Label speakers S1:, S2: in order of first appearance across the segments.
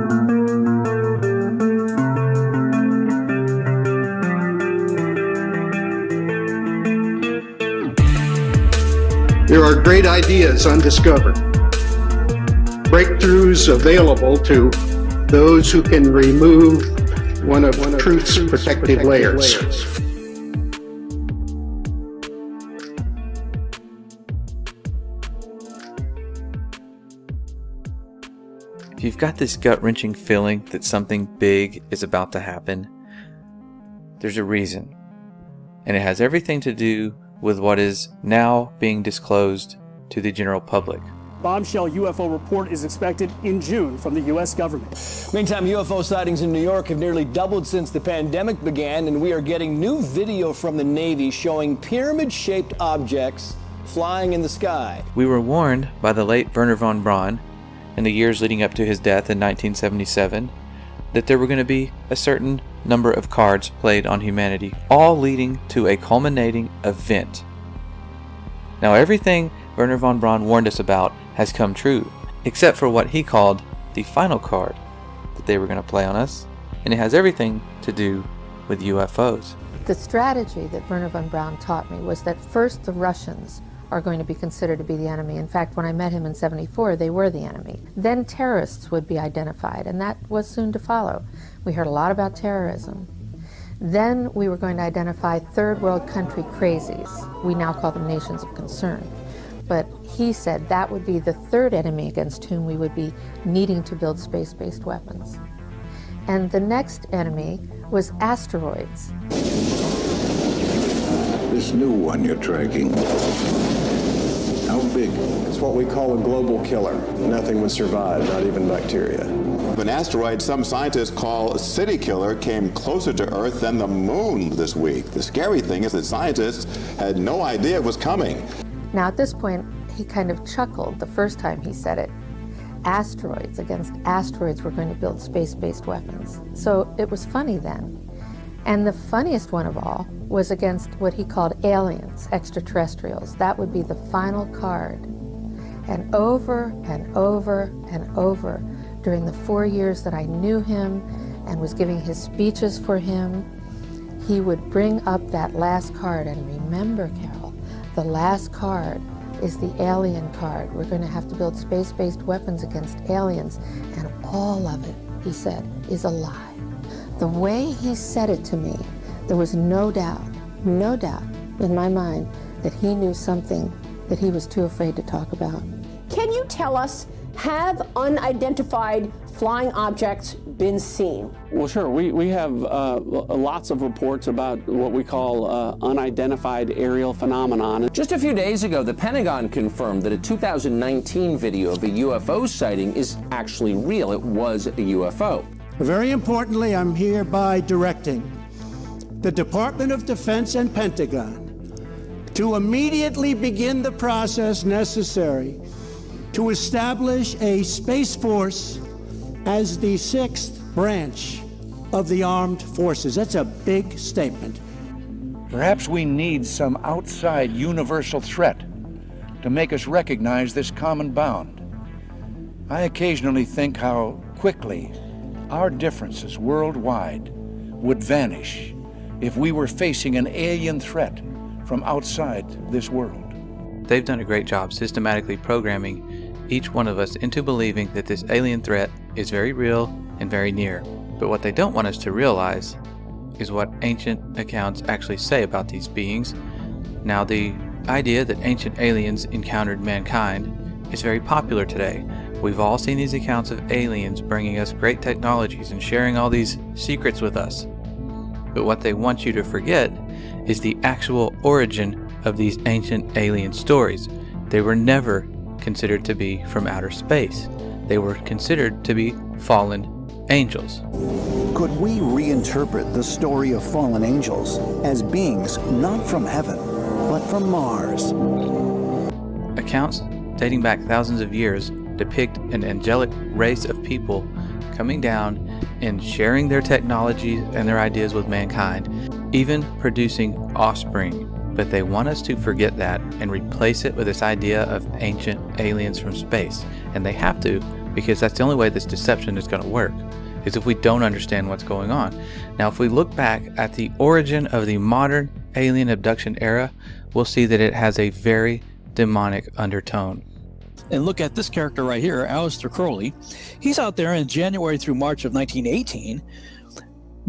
S1: There are great ideas undiscovered, breakthroughs available to those who can remove one of truth's protective layers.
S2: If you've got this gut-wrenching feeling that something big is about to happen, there's a reason. And it has everything to do with what is now being disclosed to the general public.
S3: Bombshell UFO report is expected in June from the U.S. government.
S4: Meantime, UFO sightings in New York have nearly doubled since the pandemic began, and we are getting new video from the Navy showing pyramid-shaped objects flying in the sky.
S2: We were warned by the late Wernher von Braun in the years leading up to his death in 1977 that there were going to be a certain number of cards played on humanity, all leading to a culminating event. Now everything Wernher von Braun warned us about has come true, except for what he called the final card that they were going to play on us, and it has everything to do with UFOs.
S5: The strategy that Wernher von Braun taught me was that first the Russians are going to be considered to be the enemy. In fact, when I met him in '74, they were the enemy. Then terrorists would be identified, and that was soon to follow. We heard a lot about terrorism. Then we were going to identify third world country crazies. We now call them nations of concern. But he said that would be the third enemy against whom we would be needing to build space-based weapons. And the next enemy was asteroids.
S6: This new one you're tracking, how big?
S7: It's what we call a global killer. Nothing would survive, not even bacteria.
S8: An asteroid some scientists call a city killer came closer to Earth than the moon this week. The scary thing is that scientists had no idea it was coming.
S5: Now at this point, he kind of chuckled the first time he said it. Asteroids, against asteroids, we're going to build space-based weapons. So it was funny then. And the funniest one of all was against what he called aliens, extraterrestrials. That would be the final card. And over and over and over, during the 4 years that I knew him and was giving his speeches for him, he would bring up that last card. And remember, Carol, the last card is the alien card. We're going to have to build space-based weapons against aliens, and all of it, he said, is a lie. The way he said it to me, there was no doubt in my mind that he knew something that he was too afraid to talk about.
S9: Can you tell us, have unidentified flying objects been seen?
S3: Well, sure. We have lots of reports about what we call unidentified aerial phenomenon.
S4: Just a few days ago, the Pentagon confirmed that a 2019 video of a UFO sighting is actually real. It was a UFO.
S10: Very importantly, I'm hereby directing the Department of Defense and Pentagon to immediately begin the process necessary to establish a Space Force as the 6th branch of the armed forces. That's a big statement.
S11: Perhaps we need some outside universal threat to make us recognize this common bound. I occasionally think how quickly our differences worldwide would vanish if we were facing an alien threat from outside this world.
S2: They've done a great job systematically programming each one of us into believing that this alien threat is very real and very near. But what they don't want us to realize is what ancient accounts actually say about these beings. Now, the idea that ancient aliens encountered mankind is very popular today. We've all seen these accounts of aliens bringing us great technologies and sharing all these secrets with us. But what they want you to forget is the actual origin of these ancient alien stories. They were never considered to be from outer space. They were considered to be fallen angels.
S6: Could we reinterpret the story of fallen angels as beings not from heaven, but from Mars?
S2: Accounts dating back thousands of years depict an angelic race of people coming down and sharing their technologies and their ideas with mankind, even producing offspring. But they want us to forget that and replace it with this idea of ancient aliens from space. And they have to, because that's the only way this deception is going to work, is if we don't understand what's going on. Now, if we look back at the origin of the modern alien abduction era, we'll see that it has a very demonic undertone.
S12: And look at this character right here, Aleister Crowley. He's out there in January through March of 1918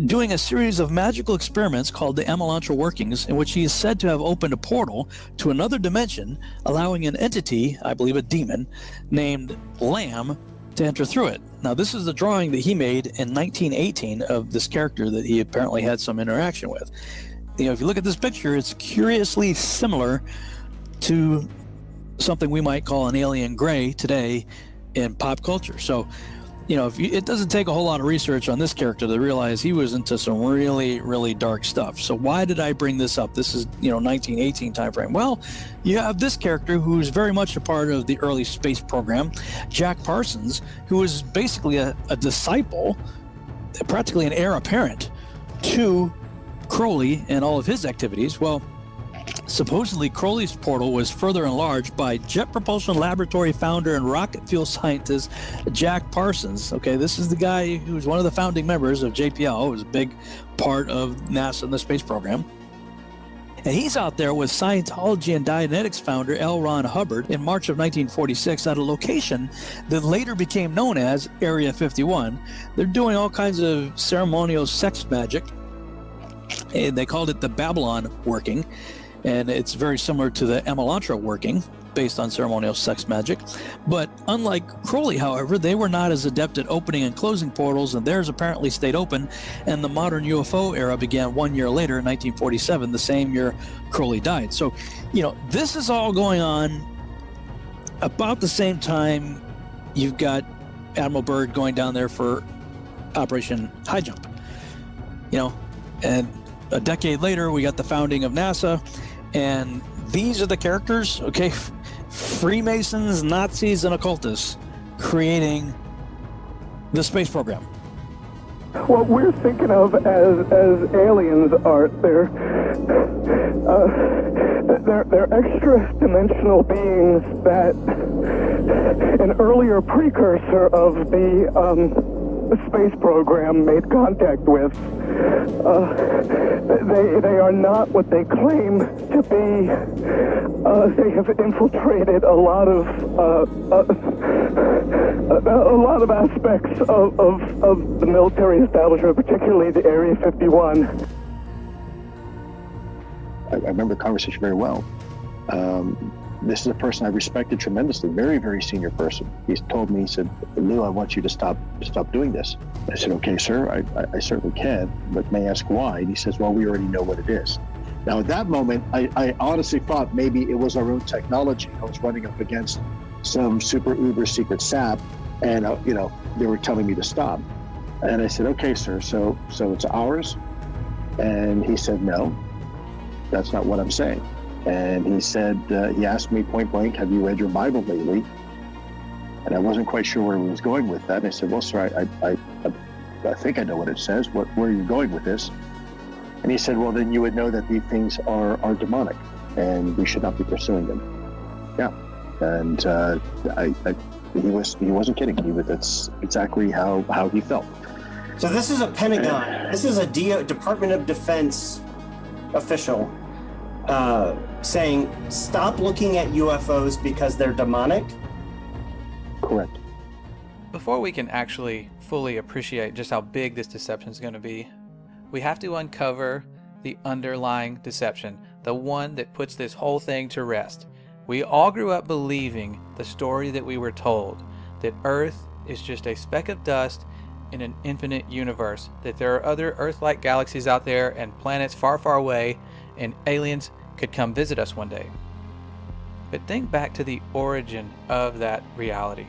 S12: doing a series of magical experiments called the Elantra Workings, in which he is said to have opened a portal to another dimension, allowing an entity, I believe a demon, named Lamb, to enter through it. Now, this is the drawing that he made in 1918 of this character that he apparently had some interaction with. You know, if you look at this picture, it's curiously similar to something we might call an alien gray today in pop culture. So, you know, it doesn't take a whole lot of research on this character to realize he was into some really, really dark stuff. So why did I bring this up? This is, 1918 time frame. Well, you have this character who's very much a part of the early space program, Jack Parsons, who was basically a disciple, practically an heir apparent to Crowley and all of his activities. Well, supposedly Crowley's portal was further enlarged by Jet Propulsion Laboratory founder and rocket fuel scientist Jack Parsons. Okay, this is the guy who was one of the founding members of JPL. It was a big part of NASA and the space program. And he's out there with Scientology and Dianetics founder L. Ron Hubbard in March of 1946 at a location that later became known as Area 51. They're doing all kinds of ceremonial sex magic, and they called it the Babylon Working. And it's very similar to the Elantra Working, based on ceremonial sex magic. But unlike Crowley, however, they were not as adept at opening and closing portals, and theirs apparently stayed open, and the modern UFO era began 1 year later, in 1947, the same year Crowley died. So, this is all going on about the same time you've got Admiral Byrd going down there for Operation High Jump. And a decade later, we got the founding of NASA, and these are the characters, okay? Freemasons, Nazis, and occultists creating the space program.
S13: What we're thinking of as aliens are they're extra-dimensional beings that an earlier precursor of the space program made contact with. They are not what they claim to be. They have infiltrated a lot of aspects of the military establishment, particularly the Area 51.
S14: I remember the conversation very well. This is a person I respected tremendously, very, very senior person. He told me, he said, "Lou, I want you to stop doing this." I said, "Okay, sir, I certainly can, but may I ask why?" And he says, "Well, we already know what it is." Now, at that moment, I honestly thought maybe it was our own technology. I was running up against some super uber secret SAP, and they were telling me to stop. And I said, "Okay, sir, so it's ours?" And he said, "No, that's not what I'm saying." And he said, he asked me point blank, "Have you read your Bible lately?" And I wasn't quite sure where he was going with that. And I said, "Well, sir, I think I know what it says. Where are you going with this?" And he said, "Well, then you would know that these things are demonic, and we should not be pursuing them." Yeah, and he wasn't kidding. That's exactly how he felt.
S15: So this is a Pentagon. This is a Department of Defense official saying, "Stop looking at UFOs because they're demonic."
S14: Correct.
S2: Before we can actually fully appreciate just how big this deception is going to be, we have to uncover the underlying deception, the one that puts this whole thing to rest. We all grew up believing the story that we were told, that Earth is just a speck of dust in an infinite universe, that there are other Earth-like galaxies out there and planets far, far away, and aliens could come visit us one day. But think back to the origin of that reality.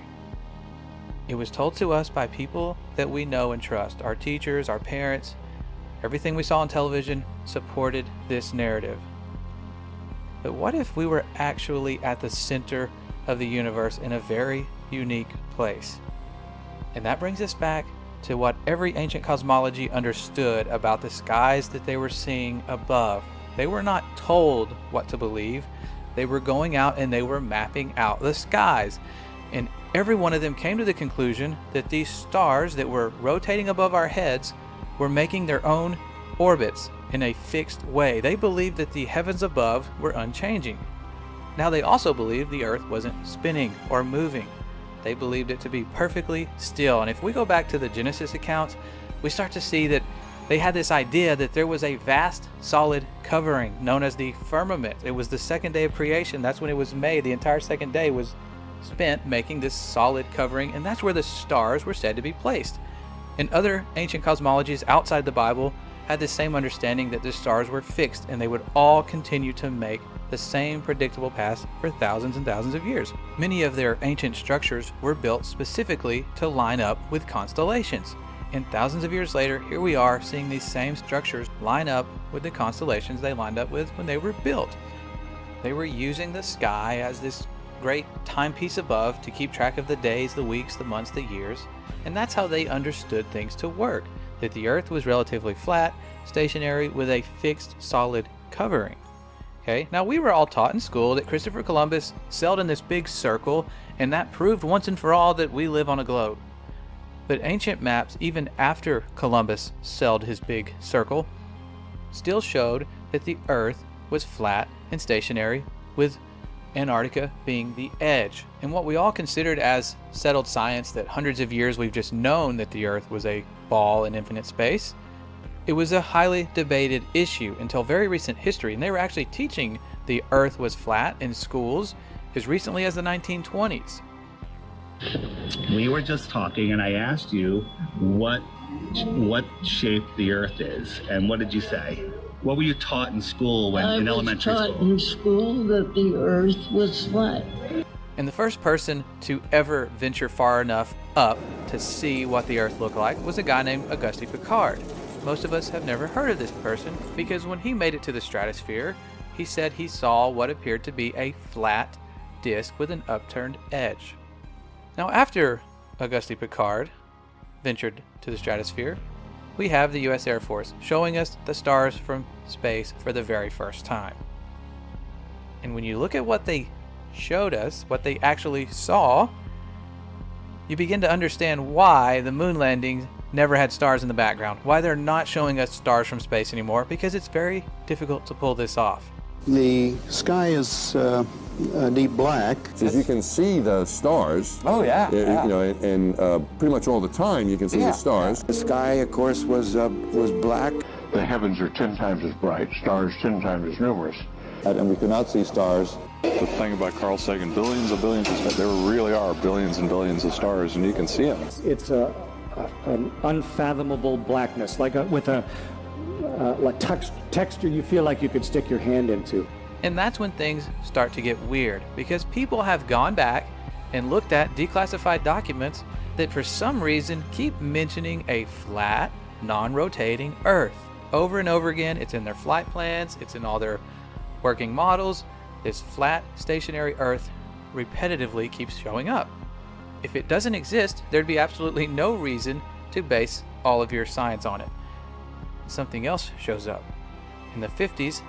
S2: It was told to us by people that we know and trust. Our teachers, our parents, everything we saw on television supported this narrative. But what if we were actually at the center of the universe in a very unique place? And that brings us back to what every ancient cosmology understood about the skies that they were seeing above. They were not told what to believe. They were going out and they were mapping out the skies. And every one of them came to the conclusion that these stars that were rotating above our heads were making their own orbits in a fixed way. They believed that the heavens above were unchanging. Now they also believed the earth wasn't spinning or moving. They believed it to be perfectly still. And if we go back to the Genesis accounts, we start to see that they had this idea that there was a vast solid covering known as the firmament. It was the second day of creation. That's when it was made. The entire second day was spent making this solid covering, and that's where the stars were said to be placed. And other ancient cosmologies outside the Bible had the same understanding that the stars were fixed and they would all continue to make the same predictable paths for thousands and thousands of years. Many of their ancient structures were built specifically to line up with constellations. And thousands of years later, here we are seeing these same structures line up with the constellations they lined up with when they were built. They were using the sky as this great timepiece above to keep track of the days, the weeks, the months, the years. And that's how they understood things to work, that the earth was relatively flat, stationary, with a fixed, solid covering. Okay, now we were all taught in school that Christopher Columbus sailed in this big circle, and that proved once and for all that we live on a globe. But ancient maps, even after Columbus sailed his big circle, still showed that the earth was flat and stationary, with Antarctica being the edge. And what we all considered as settled science, that hundreds of years we've just known that the earth was a ball in infinite space, it was a highly debated issue until very recent history. And they were actually teaching the earth was flat in schools as recently as the 1920s.
S16: We were just talking and I asked you what shape the earth is, and what did you say? What were you taught in school in elementary school?
S17: I was taught in school that the earth was flat.
S2: And the first person to ever venture far enough up to see what the earth looked like was a guy named Auguste Piccard. Most of us have never heard of this person because when he made it to the stratosphere, he said he saw what appeared to be a flat disk with an upturned edge. Now, after Auguste Piccard ventured to the stratosphere, we have the U.S. Air Force showing us the stars from space for the very first time. And when you look at what they showed us, what they actually saw, you begin to understand why the moon landings never had stars in the background, why they're not showing us stars from space anymore, because it's very difficult to pull this off.
S18: The sky is deep black.
S19: As you can see the stars.
S18: Oh, yeah.
S19: You know, and pretty much all the time you can see the stars.
S18: The sky, of course, was black.
S20: The heavens are 10 times as bright, stars 10 times as numerous.
S21: And we could not see stars.
S22: The thing about Carl Sagan, billions of stars, there really are billions and billions of stars, and you can see them.
S23: It's an unfathomable blackness, with a texture you feel like you could stick your hand into.
S2: And that's when things start to get weird, because people have gone back and looked at declassified documents that for some reason keep mentioning a flat, non-rotating Earth. Over and over again, it's in their flight plans, it's in all their working models. This flat, stationary Earth repetitively keeps showing up. If it doesn't exist, there'd be absolutely no reason to base all of your science on it. Something else shows up. In the 50s,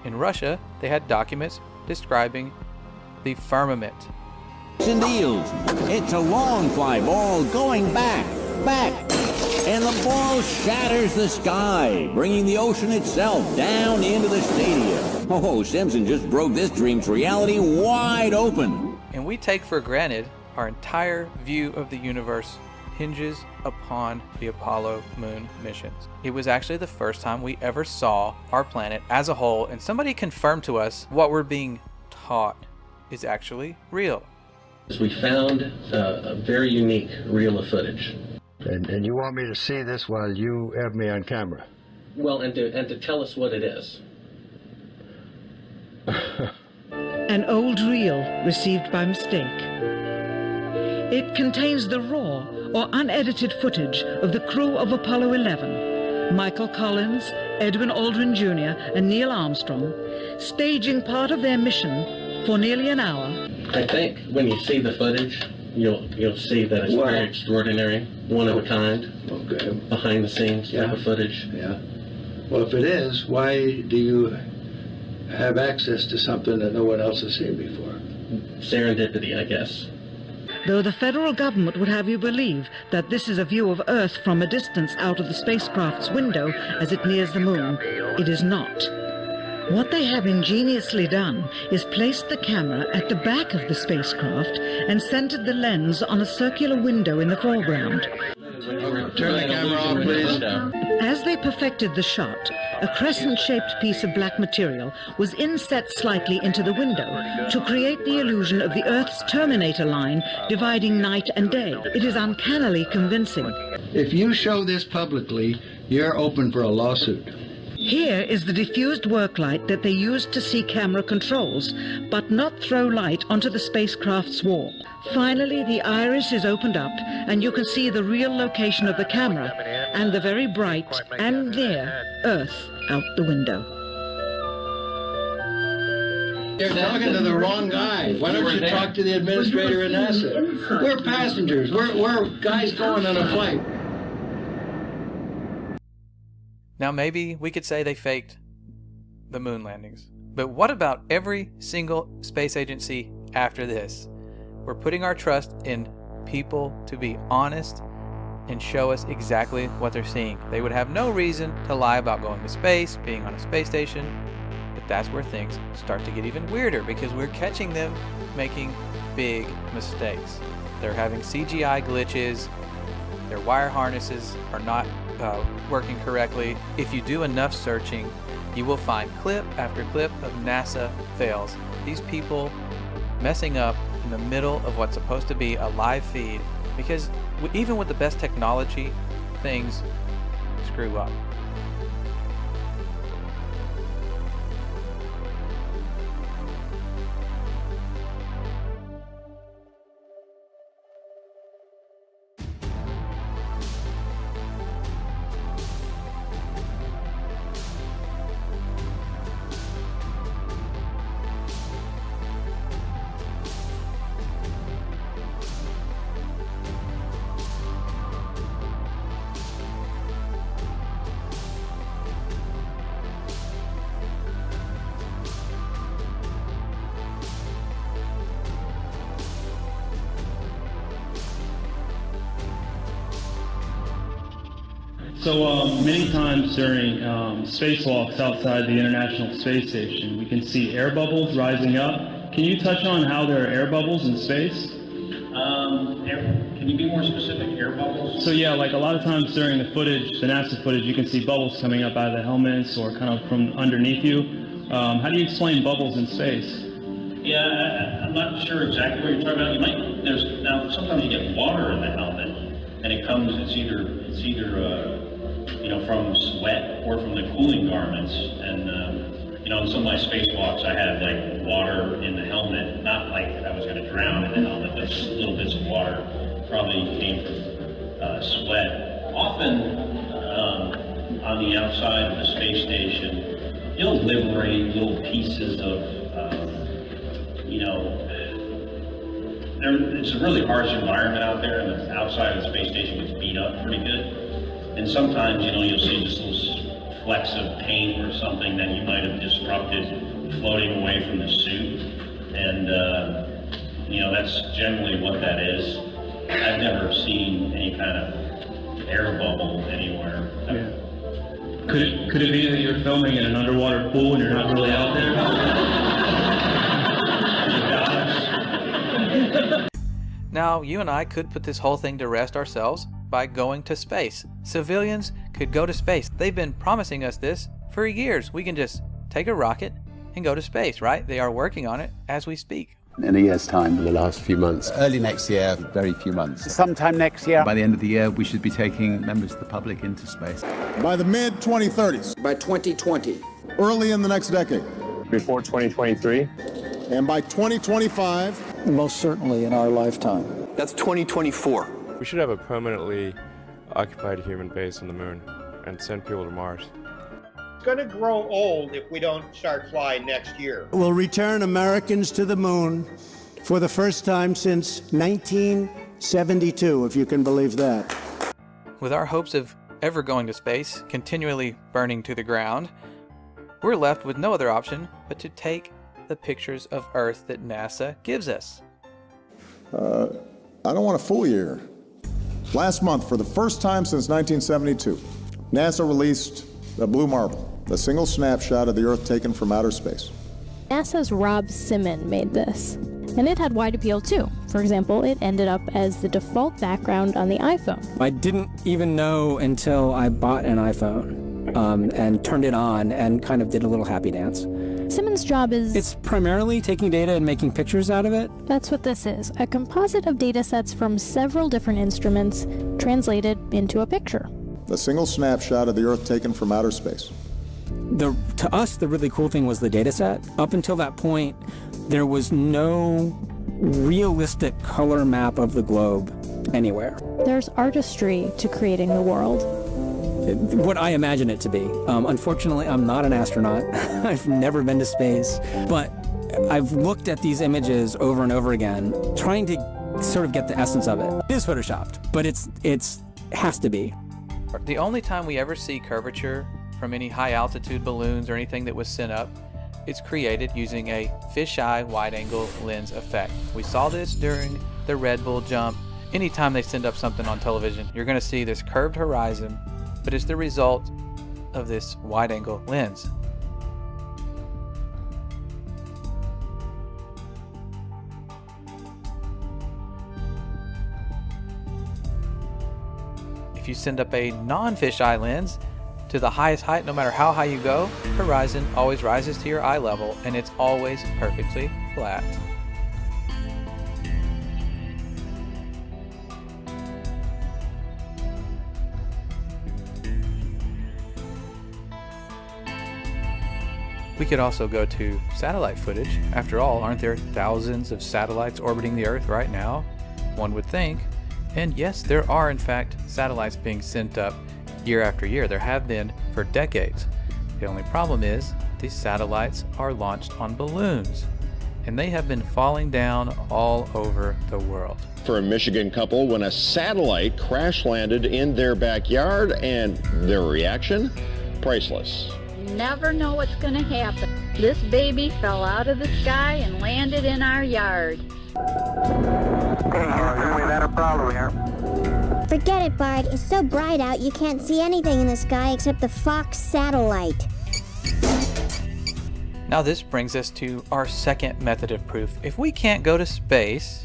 S2: in Russia, they had documents describing the firmament.
S24: It's a long fly ball going back, and the ball shatters the sky, bringing the ocean itself down into the stadium. Oh, Simpson just broke this dream's reality wide open.
S2: And we take for granted our entire view of the universe hinges upon the Apollo moon missions. It was actually the first time we ever saw our planet as a whole, and somebody confirmed to us what we're being taught is actually real.
S25: We found a very unique reel of footage.
S20: And you want me to see this while you have me on camera?
S25: Well, and to tell us what it is.
S26: An old reel received by mistake. It contains the raw or unedited footage of the crew of Apollo 11, Michael Collins, Edwin Aldrin Jr., and Neil Armstrong, staging part of their mission for nearly an hour.
S25: I think when you see the footage, you'll see that it's very extraordinary, one of a kind, behind the scenes type of footage.
S20: Yeah. Well, if it is, why do you have access to something that no one else has seen before?
S25: Serendipity, I guess.
S26: though the federal government would have you believe that this is a view of Earth from a distance out of the spacecraft's window as it nears the moon, it is not. What they have ingeniously done is placed the camera at the back of the spacecraft and centered the lens on a circular window in the foreground.
S20: Turn the camera off, please.
S26: As they perfected the shot, a crescent-shaped piece of black material was inset slightly into the window to create the illusion of the Earth's terminator line dividing night and day. It is uncannily convincing.
S20: If you show this publicly, you're open for a lawsuit.
S26: Here is the diffused work light that they used to see camera controls, but not throw light onto the spacecraft's wall. Finally, the iris is opened up, and you can see the real location of the camera and the very bright and near Earth out the window.
S20: You're talking to the wrong guy. Why don't you talk to the administrator at NASA? We're passengers. We're guys going on a flight.
S2: Now maybe we could say they faked the moon landings. But what about every single space agency after this? We're putting our trust in people to be honest and show us exactly what they're seeing. They would have no reason to lie about going to space, being on a space station, but that's where things start to get even weirder because we're catching them making big mistakes. They're having CGI glitches, their wire harnesses are not working correctly. If you do enough searching, you will find clip after clip of NASA fails. These people messing up in the middle of what's supposed to be a live feed because even with the best technology, things screw up.
S1: So many times during spacewalks outside the International Space Station, we can see air bubbles rising up. Can you touch on how there are air bubbles in space?
S3: Can you be more specific? Air bubbles?
S1: So yeah, like a lot of times during the footage, the NASA footage, you can see bubbles coming up out of the helmets or kind of from underneath you. How do you explain bubbles in space?
S3: Yeah, I'm not sure exactly what you're talking about. Now sometimes you get water in the helmet, and it's either from sweat or from the cooling garments. And on some of my spacewalks, I had like water in the helmet, not like I was going to drown in the helmet, but just little bits of water probably came from sweat. Often on the outside of the space station, you'll liberate little pieces of, it's a really harsh environment out there, and the outside of the space station gets beat up pretty good. And sometimes, you'll see just little flecks of paint or something that you might have disrupted floating away from the suit. And, that's generally what that is. I've never seen any kind of air bubble anywhere.
S1: Yeah. Could it be that you're filming in an underwater pool and you're not really out there?
S2: Now, you and I could put this whole thing to rest ourselves by going to space. Civilians could go to space. They've been promising us this for years. We can just take a rocket and go to space, right? They are working on it as we speak.
S5: In a year's time. In the last few months.
S7: Early next year. Very few months.
S5: Sometime next year.
S7: By the end of the year, we should be taking members of the public into space.
S8: By the mid-2030s.
S9: By 2020.
S8: Early in the next decade.
S27: Before 2023.
S8: And by 2025.
S28: Most certainly in our lifetime.
S27: That's 2024.
S29: We should have a permanently occupied human base on the moon and send people to Mars.
S30: It's going to grow old if we don't start flying next year.
S10: We'll return Americans to the moon for the first time since 1972, if you can believe that.
S2: With our hopes of ever going to space continually burning to the ground, we're left with no other option but to take the pictures of Earth that NASA gives us.
S8: I don't want to fool you here. Last month, for the first time since 1972, NASA released the Blue Marble, a single snapshot of the Earth taken from outer space.
S4: NASA's Rob Simon made this, and it had wide appeal too. For example, it ended up as the default background on the iPhone.
S6: I didn't even know until I bought an iPhone and turned it on and kind of did a little happy dance.
S4: Simon's job is...
S6: It's primarily taking data and making pictures out of it.
S4: That's what this is, a composite of data sets from several different instruments translated into a picture.
S8: A single snapshot of the Earth taken from outer space.
S6: To us, the really cool thing was the data set. Up until that point, there was no realistic color map of the globe anywhere.
S4: There's artistry to creating the world.
S6: What I imagine it to be. Unfortunately, I'm not an astronaut. I've never been to space, but I've looked at these images over and over again, trying to sort of get the essence of it. It is photoshopped, but it has to be.
S2: The only time we ever see curvature from any high altitude balloons or anything that was sent up, it's created using a fisheye wide-angle lens effect. We saw this during the Red Bull jump. Anytime they send up something on television, you're going to see this curved horizon, but it's the result of this wide-angle lens. If you send up a non-fisheye lens to the highest height, no matter how high you go, horizon always rises to your eye level and it's always perfectly flat. We could also go to satellite footage. After all, aren't there thousands of satellites orbiting the Earth right now? One would think. And yes, there are in fact satellites being sent up year after year. There have been for decades. The only problem is these satellites are launched on balloons, and they have been falling down all over the world.
S9: For a Michigan couple, when a satellite crash landed in their backyard, and their reaction? Priceless.
S11: Never know what's going to happen. This baby fell out of the sky and landed in our yard.
S12: Houston, we've had a problem here.
S13: Forget it, Bart. It's so bright out you can't see anything in the sky except the Fox satellite.
S2: Now this brings us to our second method of proof. If we can't go to space,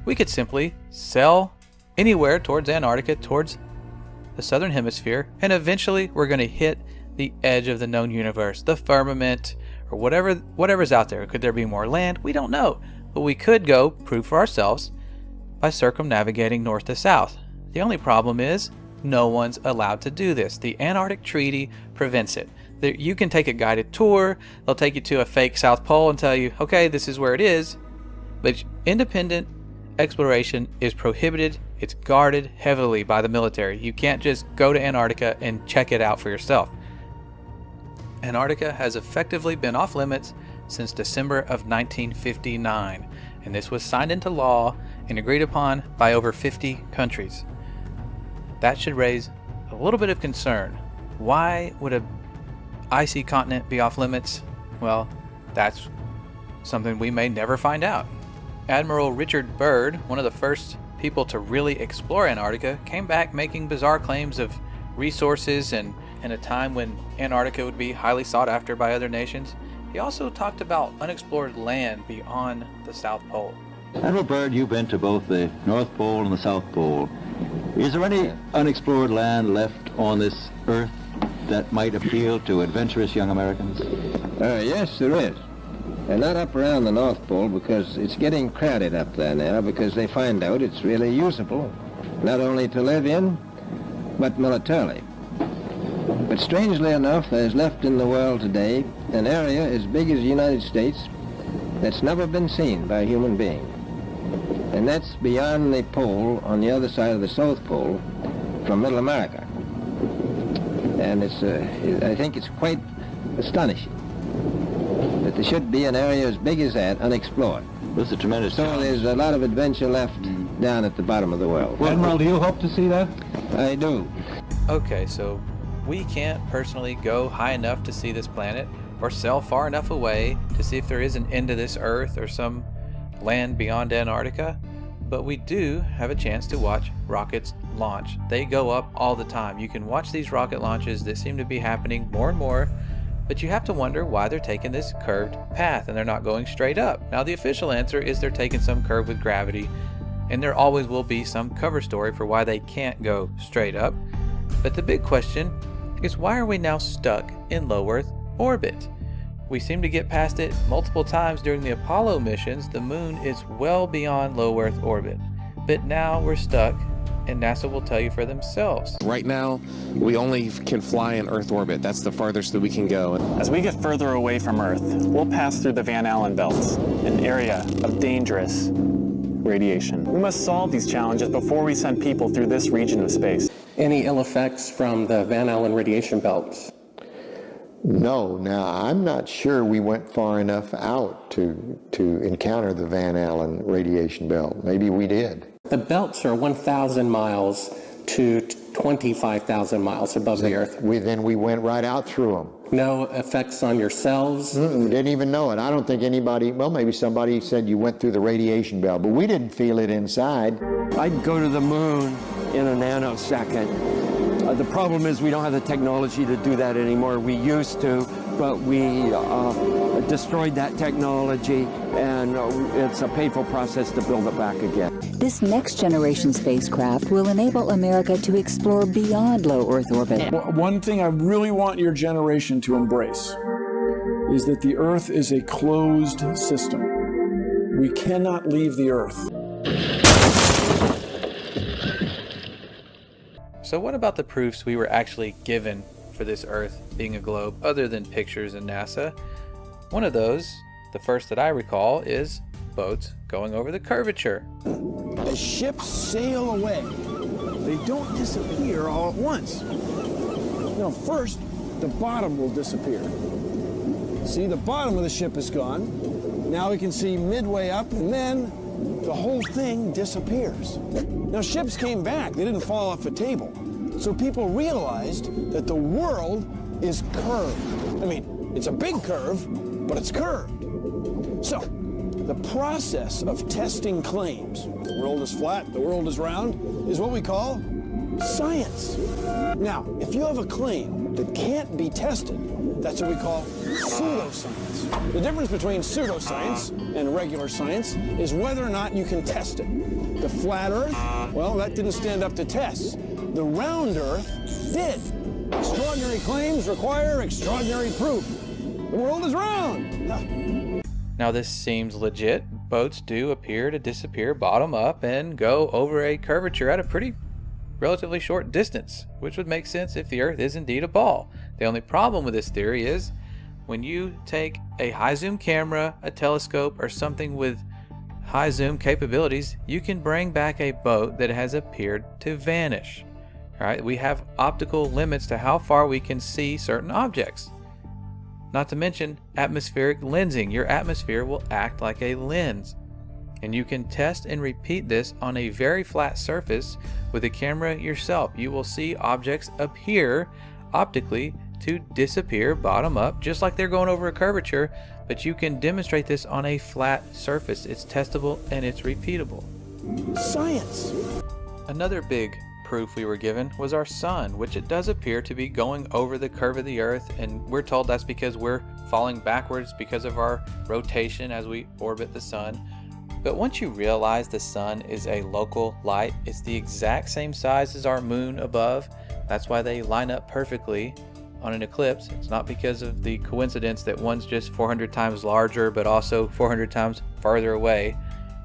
S2: we could simply sail anywhere towards Antarctica, towards the southern hemisphere, and eventually we're going to hit the edge of the known universe, the firmament, or whatever's out there. Could there be more land? We don't know. But we could go prove for ourselves by circumnavigating north to south. The only problem is no one's allowed to do this. The Antarctic Treaty prevents it. You can take a guided tour. They'll take you to a fake South Pole and tell you, okay, this is where it is. But independent exploration is prohibited. It's guarded heavily by the military. You can't just go to Antarctica and check it out for yourself. Antarctica has effectively been off limits since December of 1959, and this was signed into law and agreed upon by over 50 countries. That should raise a little bit of concern. Why would an icy continent be off limits? Well, that's something we may never find out. Admiral Richard Byrd, one of the first people to really explore Antarctica, came back making bizarre claims of resources and in a time when Antarctica would be highly sought after by other nations. He also talked about unexplored land beyond the South Pole.
S21: Admiral Byrd, you've been to both the North Pole and the South Pole. Is there any unexplored land left on this Earth that might appeal to adventurous young Americans?
S14: Yes, there is. And not up around the North Pole, because it's getting crowded up there now, because they find out it's really usable, not only to live in, but militarily. But strangely enough, there's left in the world today an area as big as the United States that's never been seen by a human being. And that's beyond the pole on the other side of the South Pole from Middle America. And I think it's quite astonishing that there should be an area as big as that unexplored.
S21: This is a tremendous
S14: So there's a lot of adventure left down at the bottom of the world.
S21: Well, Admiral, do you hope to see that?
S14: I do.
S2: Okay, so we can't personally go high enough to see this planet or sail far enough away to see if there is an end to this Earth or some land beyond Antarctica. but we do have a chance to watch rockets launch. They go up all the time. You can watch these rocket launches that seem to be happening more and more, but you have to wonder why they're taking this curved path and they're not going straight up. Now the official answer is they're taking some curve with gravity, and there always will be some cover story for why they can't go straight up. But the big question is, why are we now stuck in low Earth orbit? We seem to get past it multiple times during the Apollo missions. The moon is well beyond low Earth orbit, but now we're stuck, and NASA will tell you for themselves.
S12: Right now, we only can fly in Earth orbit. That's the farthest that we can go.
S15: As we get further away from Earth, we'll pass through the Van Allen belts, an area of dangerous radiation. We must solve these challenges before we send people through this region of space.
S16: Any ill effects from the Van Allen radiation belts?
S17: No. Now, I'm not sure we went far enough out to encounter the Van Allen radiation belt. Maybe we did.
S16: The belts are 1,000 miles to 25,000 miles above the Earth.
S17: Then we went right out through them.
S16: No effects on your cells?
S17: Didn't even know it. I don't think anybody, well, maybe somebody said you went through the radiation belt, but we didn't feel it inside.
S18: I'd go to the moon in a nanosecond. The problem is we don't have the technology to do that anymore. We used to, but we destroyed that technology, and it's a painful process to build it back again.
S19: This next generation spacecraft will enable America to explore beyond low Earth orbit.
S28: One thing I really want your generation to embrace is that the Earth is a closed system. We cannot leave the Earth.
S2: So what about the proofs we were actually given for this Earth being a globe other than pictures in NASA? One of those, the first that I recall, is boats going over the curvature.
S10: As ships sail away, they don't disappear all at once. First, the bottom will disappear. See, the bottom of the ship is gone. Now we can see midway up, and then the whole thing disappears. Now, ships came back. They didn't fall off a table. So people realized that the world is curved. I mean, it's a big curve, but it's curved. So, the process of testing claims, the world is flat, the world is round, is what we call science. Now, if you have a claim that can't be tested, that's what we call pseudoscience. The difference between pseudoscience and regular science is whether or not you can test it. The flat Earth, well, that didn't stand up to tests. The round Earth did. Extraordinary claims require extraordinary proof. The world is round.
S2: Now this seems legit. Boats do appear to disappear bottom up and go over a curvature at a pretty relatively short distance, which would make sense if the Earth is indeed a ball. The only problem with this theory is when you take a high zoom camera, a telescope, or something with high zoom capabilities, you can bring back a boat that has appeared to vanish. All right, we have optical limits to how far we can see certain objects. Not to mention atmospheric lensing. Your atmosphere will act like a lens. And you can test and repeat this on a very flat surface with a camera yourself. You will see objects appear optically to disappear bottom up, just like they're going over a curvature, but you can demonstrate this on a flat surface. It's testable and it's repeatable.
S10: Science.
S2: Another big proof we were given was our sun, which it does appear to be going over the curve of the Earth, and we're told that's because we're falling backwards because of our rotation as we orbit the sun. But once you realize the sun is a local light, it's the exact same size as our moon above. That's why they line up perfectly on an eclipse. It's not because of the coincidence that one's just 400 times larger but also 400 times farther away.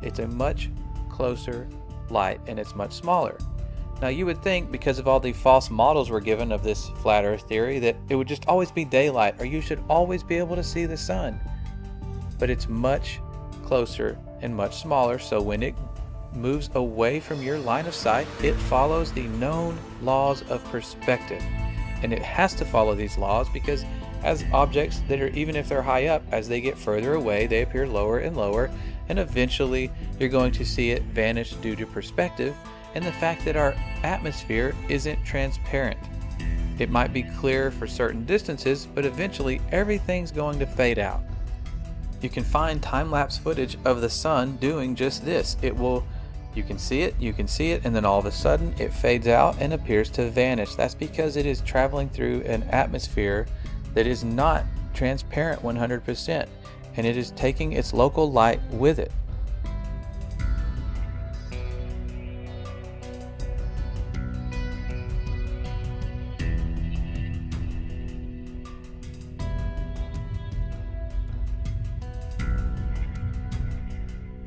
S2: It's a much closer light and it's much smaller. Now you would think, because of all the false models we're given of this flat Earth theory, that it would just always be daylight or you should always be able to see the sun. But it's much closer and much smaller, so when it moves away from your line of sight, it follows the known laws of perspective. And it has to follow these laws because as objects that are, even if they're high up, as they get further away, they appear lower and lower, and eventually you're going to see it vanish due to perspective and the fact that our atmosphere isn't transparent. It might be clear for certain distances, but eventually everything's going to fade out. You can find time-lapse footage of the sun doing just this. You You can see it, and then all of a sudden it fades out and appears to vanish. That's because it is traveling through an atmosphere that is not transparent 100%, and it is taking its local light with it.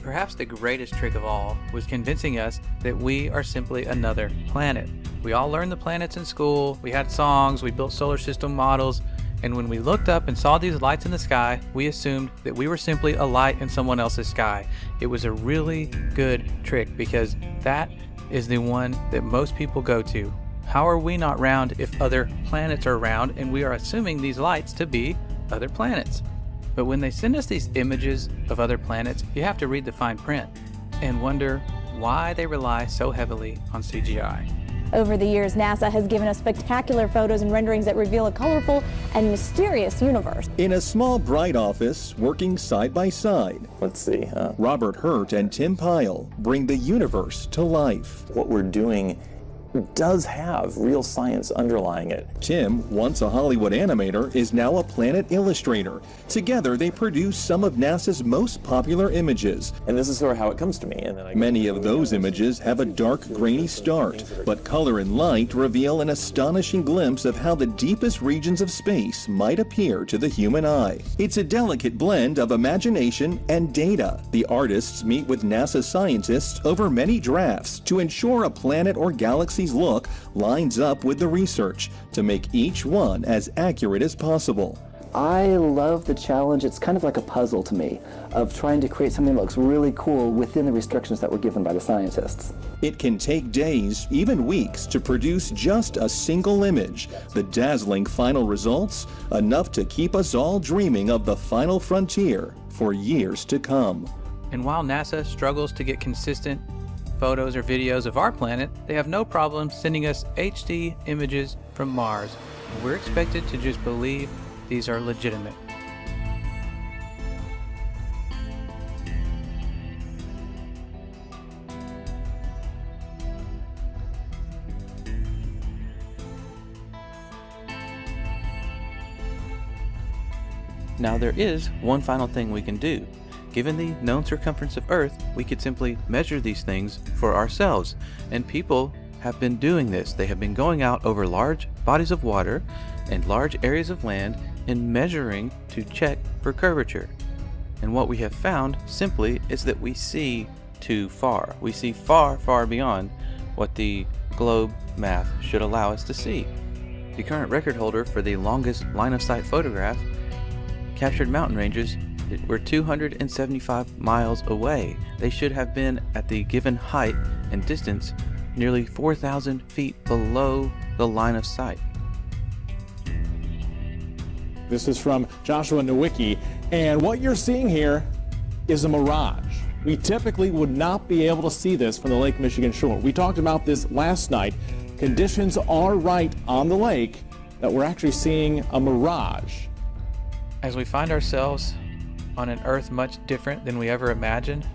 S2: Perhaps the greatest trick of all was convincing us that we are simply another planet. We all learned the planets in school, we had songs, we built solar system models, and when we looked up and saw these lights in the sky, we assumed that we were simply a light in someone else's sky. It was a really good trick because that is the one that most people go to. How are we not round if other planets are round and we are assuming these lights to be other planets? But when they send us these images of other planets, you have to read the fine print and wonder why they rely so heavily on CGI.
S1: Over the years, NASA has given us spectacular photos and renderings that reveal a colorful and mysterious universe.
S3: In a small, bright office, working side by side, Robert Hurt and Tim Pyle bring the universe to life.
S5: What we're doing does have real science underlying it.
S3: Tim, once a Hollywood animator, is now a planet illustrator. Together, they produce some of NASA's most popular images.
S5: And this is sort of how it comes to me. And then
S3: Many of those images have a dark, grainy start, but color and light reveal an astonishing glimpse of how the deepest regions of space might appear to the human eye. It's a delicate blend of imagination and data. The artists meet with NASA scientists over many drafts to ensure a planet or galaxy look lines up with the research to make each one as accurate as possible.
S7: I love the challenge. It's kind of like a puzzle to me of trying to create something that looks really cool within the restrictions that were given by the scientists.
S3: It can take days, even weeks, to produce just a single image. The dazzling final results, enough to keep us all dreaming of the final frontier for years to come.
S2: And while NASA struggles to get consistent photos or videos of our planet, they have no problem sending us HD images from Mars. We're expected to just believe these are legitimate. Now there is one final thing we can do. Given the known circumference of Earth, we could simply measure these things for ourselves. And people have been doing this. They have been going out over large bodies of water and large areas of land and measuring to check for curvature. And what we have found simply is that we see too far. We see far, far beyond what the globe math should allow us to see. The current record holder for the longest line-of-sight photograph captured mountain ranges were 275 miles away. They should have been at the given height and distance nearly 4,000 feet below the line of sight.
S20: This is from Joshua Nowicki, and what you're seeing here is a mirage. We typically would not be able to see this from the Lake Michigan shore. We talked about this last night. Conditions are right on the lake that we're actually seeing a mirage.
S2: As we find ourselves on an Earth much different than we ever imagined,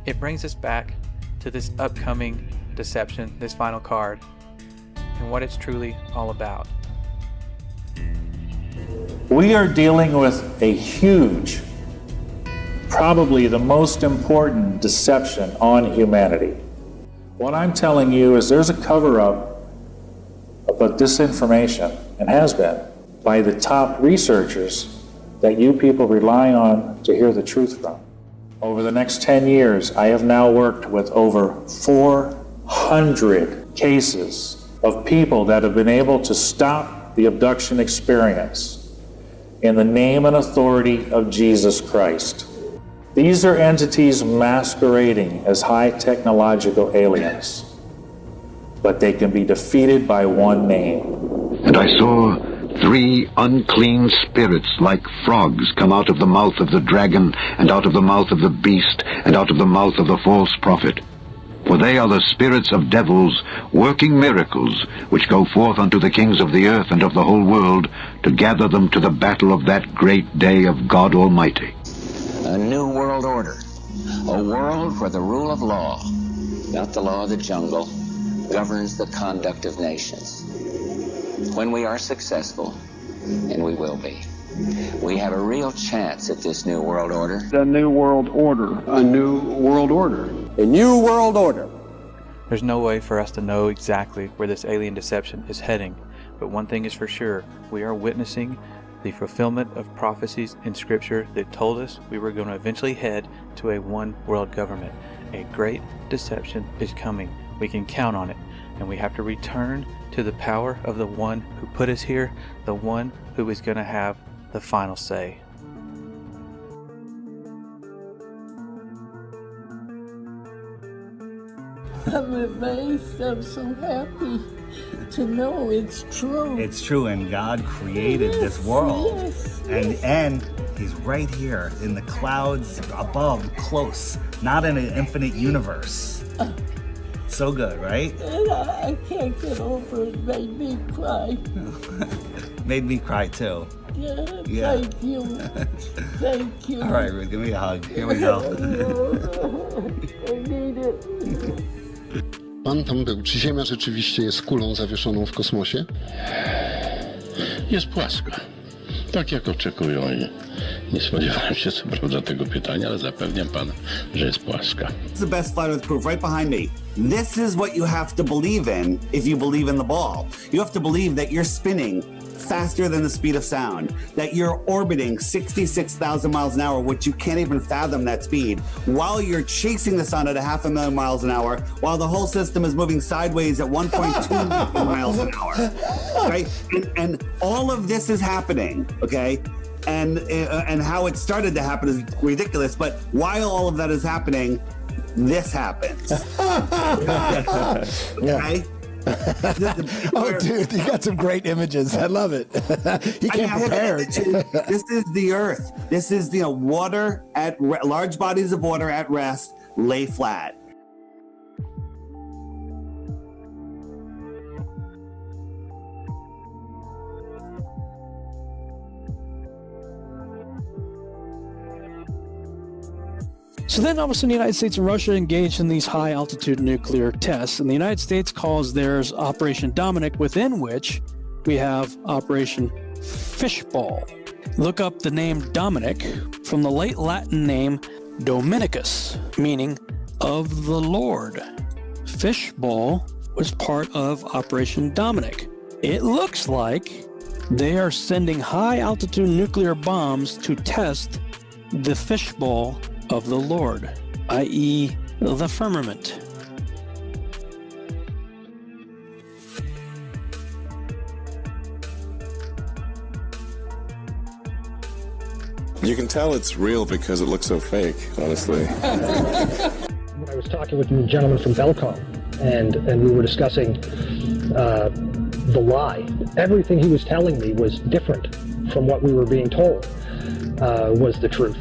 S2: it brings us back to this upcoming deception, this final card, and what it's truly all about.
S22: We are dealing with a huge, probably the most important deception on humanity. What I'm telling you is there's a cover-up about disinformation, and has been, by the top researchers that you people rely on to hear the truth from. Over the next 10 years, I have now worked with over 400 cases of people that have been able to stop the abduction experience in the name and authority of Jesus Christ. These are entities masquerading as high technological aliens, but they can be defeated by one name.
S23: And I saw 3 unclean spirits like frogs come out of the mouth of the dragon, and out of the mouth of the beast, and out of the mouth of the false prophet. For they are the spirits of devils, working miracles, which go forth unto the kings of the earth and of the whole world, to gather them to the battle of that great day of God Almighty.
S24: A new world order, a world for the rule of law.
S4: not the law of the jungle, governs the conduct of nations. When we are successful, and we will be, we have a real chance at this new world order.
S6: The new world order. A new world order.
S8: A new world order.
S2: There's no way for us to know exactly where this alien deception is heading, but one thing is for sure, we are witnessing the fulfillment of prophecies in Scripture that told us we were going to eventually head to a one world government. A great deception is coming. We can count on it, and we have to return to the power of the one who put us here, the one who is going to have the final say.
S9: I'm amazed. I'm so happy to know it's true.
S24: It's true, and God created this world. And he's right here in the clouds above, close, not in an infinite universe. So good, right?
S9: And I can't get over it. Made me cry.
S24: Made me cry too.
S9: Yeah. Thank you. Thank you.
S24: All right, Ruth, give me a hug. Here we go.
S9: I need it.
S25: Pan tam był. Czy Ziemia rzeczywiście jest kulą zawieszoną w kosmosie?
S26: Jest płaska. Tak jak oczekują i nie spodziewałem się co prawda tego pytania, ale zapewniam pana, że jest płaska.
S27: It's the best flat earth proof right behind me. This is what you have to believe in if you believe in the ball. You have to believe that you're spinning faster than the speed of sound, that you're orbiting 66,000 miles an hour, which you can't even fathom that speed, while you're chasing the sun at 500,000 miles an hour, while the whole system is moving sideways at 1.2 miles an hour, right? And all of this is happening, okay? And how it started to happen is ridiculous, but while all of that is happening, this happens. Okay?
S29: Oh, dude, you got some great images. I love it. He came prepared.
S27: This is the Earth. This is water at large bodies of water at rest lay flat.
S30: So then all of a sudden the United States and Russia engaged in these high altitude nuclear tests, and the United States calls theirs Operation Dominic, within which we have Operation Fishball. Look up the name Dominic from the late Latin name Dominicus, meaning of the Lord. Fishball was part of Operation Dominic. It looks like they are sending high altitude nuclear bombs to test the fishbowl of the Lord, i.e. the firmament.
S31: You can tell it's real because it looks so fake, honestly.
S32: I was talking with a gentleman from Belcom, and we were discussing the lie. Everything he was telling me was different from what we were being told was the truth.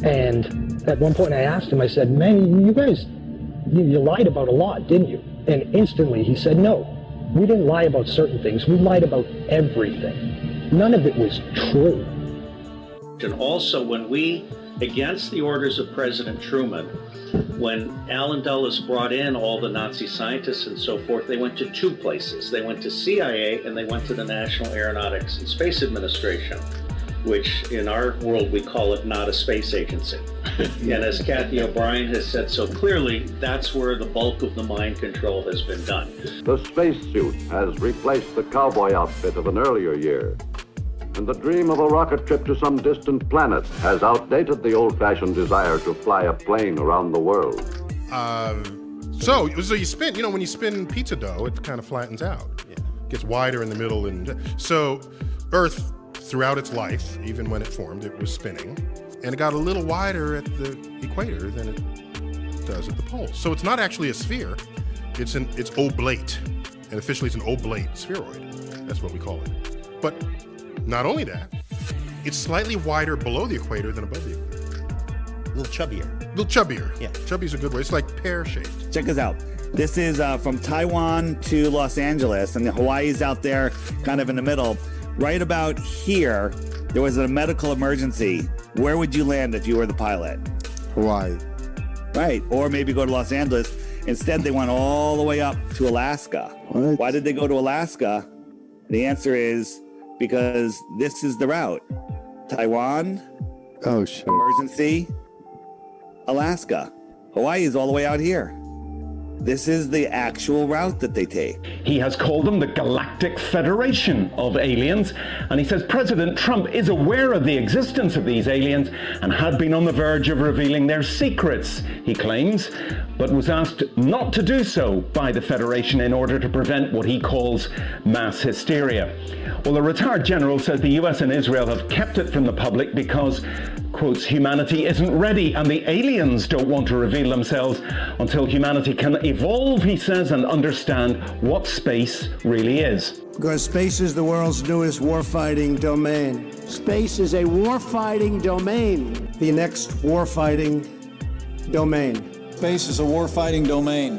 S32: And at one point I asked him, I said, man, you guys, you lied about a lot, didn't you? And instantly he said, no, we didn't lie about certain things. We lied about everything. None of it was true.
S33: And also when we, against the orders of President Truman, when Allen Dulles brought in all the Nazi scientists and so forth, they went to two places. They went to CIA and they went to the National Aeronautics and Space Administration, which in our world we call it not a space agency. And as Kathy O'Brien has said so clearly, that's where the bulk of the mind control has been done.
S23: The spacesuit has replaced the cowboy outfit of an earlier year. And the dream of a rocket trip to some distant planet has outdated the old-fashioned desire to fly a plane around the world.
S34: So you spin, when you spin pizza dough, it kind of flattens out. Yeah. Gets wider in the middle. And so Earth, throughout its life, even when it formed, it was spinning. And it got a little wider at the equator than it does at the poles. So it's not actually a sphere, it's oblate. And officially it's an oblate spheroid. That's what we call it. But not only that, it's slightly wider below the equator than above the equator.
S29: A little chubbier.
S34: A little chubbier.
S29: Yeah.
S34: Chubby's a good way. It's like pear-shaped.
S27: Check this out. This is from Taiwan to Los Angeles, and Hawaii's out there kind of in the middle. Right about here, there was a medical emergency. Where would you land if you were the pilot?
S29: Hawaii.
S27: Right, or maybe go to Los Angeles. Instead, they went all the way up to Alaska.
S29: What?
S27: Why did they go to Alaska? The answer is because this is the route. Taiwan,
S29: Oh, shit.
S27: emergency, Alaska. Hawaii is all the way out here. This is the actual route that they take.
S1: He has called them the Galactic Federation of Aliens, and he says President Trump is aware of the existence of these aliens and had been on the verge of revealing their secrets, he claims, but was asked not to do so by the Federation in order to prevent what he calls mass hysteria. Well, the retired general says the US and Israel have kept it from the public because, quotes, humanity isn't ready and the aliens don't want to reveal themselves until humanity can evolve, he says, and understand what space really is.
S8: Because space is the world's newest warfighting domain. Space is a warfighting domain. The next warfighting domain.
S10: Space is a warfighting domain.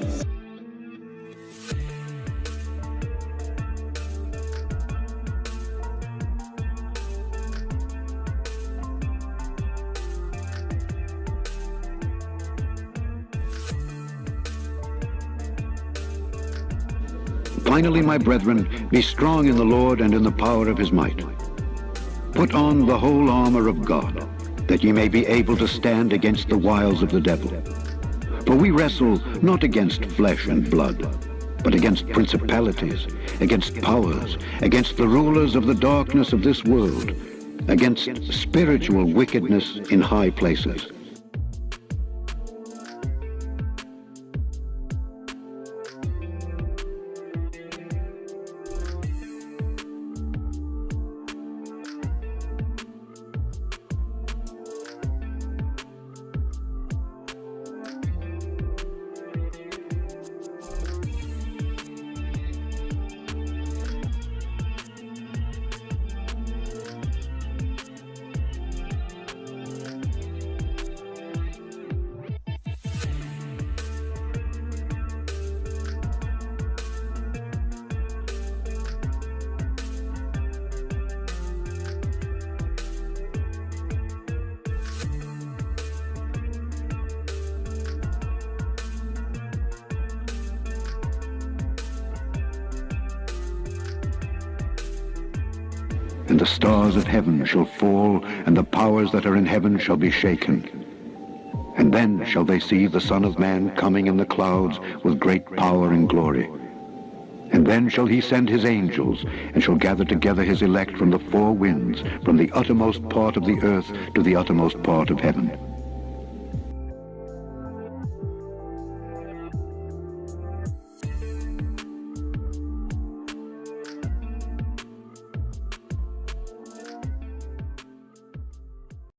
S23: Finally, my brethren, be strong in the Lord and in the power of his might. Put on the whole armor of God, that ye may be able to stand against the wiles of the devil. For we wrestle not against flesh and blood, but against principalities, against powers, against the rulers of the darkness of this world, against spiritual wickedness in high places. And the stars of heaven shall fall, and the powers that are in heaven shall be shaken. And then shall they see the Son of Man coming in the clouds with great power and glory. And then shall he send his angels, and shall gather together his elect from the four winds, from the uttermost part of the earth to the uttermost part of heaven.